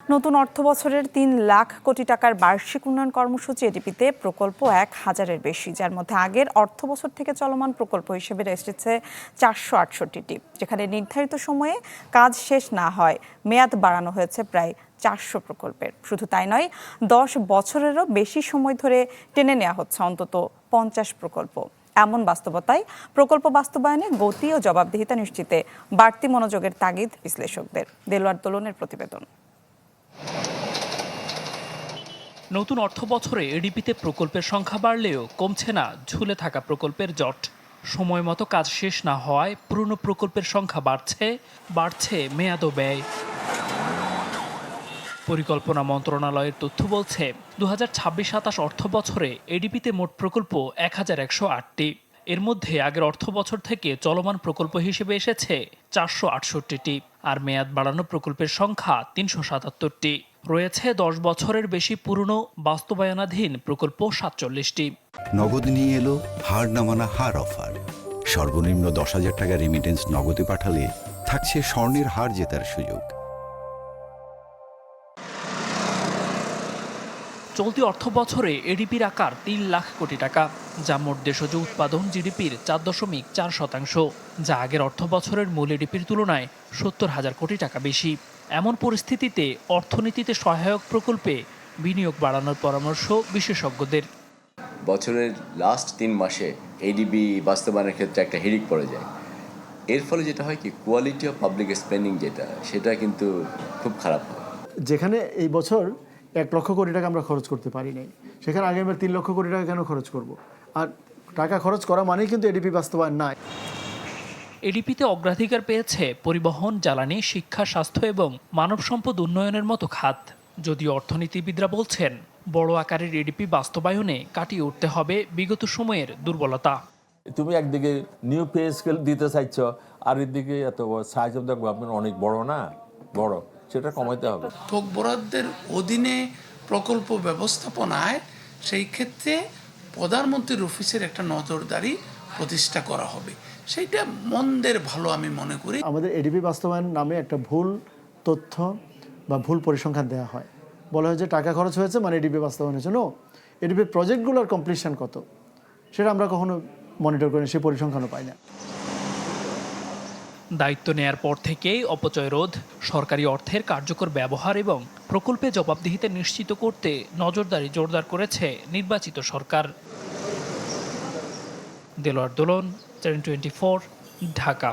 নতুন অর্থবছরের ৩ লাখ কোটি টাকার বার্ষিক উন্নয়ন কর্মসূচি এডিপিতে প্রকল্প ১,০০০-এর বেশি, যার মধ্যে আগের অর্থবছর থেকে চলমান প্রকল্প হিসেবে এসেছে ৪৬৮টি, যেখানে নির্ধারিত সময়ে কাজ শেষ না হয় মেয়াদ বাড়ানো হয়েছে প্রায় ৪০০ প্রকল্পের। শুধু তাই নয়, ১০ বছরেরও বেশি সময় ধরে টেনে নেওয়া হচ্ছে অন্তত ৫০ প্রকল্প। এমন বাস্তবতায় প্রকল্প বাস্তবায়নে গতি ও জবাবদিহিতা নিশ্চিতে বাড়তি মনোযোগের তাগিদ বিশ্লেষকদের। দেলোয়ার দোলনের প্রতিবেদন। নতুন অর্থবছরে এডিপিতে প্রকল্পের সংখ্যা বাড়লেও কমছে না ঝুলে থাকা প্রকল্পের জট। সময় মতো কাজ শেষ না হওয়ায় পুরনো প্রকল্পের সংখ্যা বাড়ছে মেয়াদ ও ব্যয়। পরিকল্পনা মন্ত্রণালয়ের তথ্য বলছে ২০২৬-২৭ অর্থ বছরে এডিপিতে মোট প্রকল্প ১,১০৮টি। এর মধ্যে আগের অর্থ বছর থেকে চলমান প্রকল্প হিসেবে এসেছে ৪৬৮টি, আর মেয়াদ বাড়ানো প্রকল্পের সংখ্যা ৩৭৭টি। রয়েছে ১০ বছরের বেশি পুরনো বাস্তবায়নাধীন প্রকল্প ৪৭টি। নগদ নিয়ে এলো হার না মানা হার অফার। সর্বনিম্ন ১০,০০০ টাকা রেমিটেন্স নগদে পাঠালে থাকছে স্বর্ণের হার জেতার সুযোগ। চলতি অর্থ বছরে এডিপির আকার ৩ লাখ কোটি টাকা, যা মোট দেশজ উৎপাদন জিডিপির ৪.৪%, যা আগের অর্থ বছরের মূল এডিপির তুলনায় ৭০,০০০ কোটি টাকা বেশি। এমন পরিস্থিতিতে অর্থনীতিতে সহায়ক প্রকল্পে বিনিয়োগ বাড়ানোর পরামর্শ বিশেষজ্ঞদের। বছরের লাস্ট ৩ মাসে এডিবি বাস্তবায়নের ক্ষেত্রে একটা হিড়িক পড়ে যায়। এর ফলে যেটা হয় কি, কোয়ালিটি অফ পাবলিক স্পেন্ডিং সেটা কিন্তু খুব খারাপ হয়। যেখানে এই বছর ১ লক্ষ কোটি টাকা আমরা খরচ করতে পারি নাই, সেখানে আগামীবার ৩ লক্ষ কোটি টাকা কেন খরচ করব? আর টাকা খরচ করা মানেই কিন্তু এডিপি বাস্তবায়ন নয়। এডিপিতে অগ্রাধিকার পেয়েছে পরিবহন, জ্বালানি, শিক্ষা, স্বাস্থ্য এবং মানব সম্পদ উন্নয়নের মতো খাত। যদিও অর্থনীতিবিদরা বলছেন, বড় আকারের এডিপি বাস্তবায়নে কাটিয়ে উঠতে হবে বিগত সময়ের দুর্বলতা। তুমি একদিকে নিউ পে স্কেল দিতে চাইছ, আর এদিকে এত সাইজ অফ দ্য গভর্নমেন্ট অনেক বড়, সেটা কমাইতে হবে। থোক বরাদ্দের অধীনে প্রকল্প ব্যবস্থাপনায় সেই ক্ষেত্রে প্রধানমন্ত্রীর অফিসের একটা নজরদারি প্রতিষ্ঠা করা হবে, সেইটা মন্দের ভালো আমি মনে করি। আমাদের এডিপি বাস্তবায়ন নামে একটা ভুল তথ্য বা ভুল পরিসংখ্যান দেওয়া হয়। বলা হয় যে টাকা খরচ হয়েছে মানে এডিপি বাস্তবায়ন হয়েছে। নো, এডিপি প্রজেক্টগুলোর কমপ্লিশন কত সেটা আমরা কখনো মনিটর করি না, সেই পরিসংখ্যানও পাই না। দায়িত্ব নেয়ার পর থেকেই অপচয় রোধ, সরকারি অর্থের কার্যকর ব্যবহার এবং প্রকল্পে জবাবদিহিতা নিশ্চিত করতে নজরদারি জোরদার করেছে নির্বাচিত সরকার। দেলোয়ার দোলন, চ্যানেল 24, ঢাকা।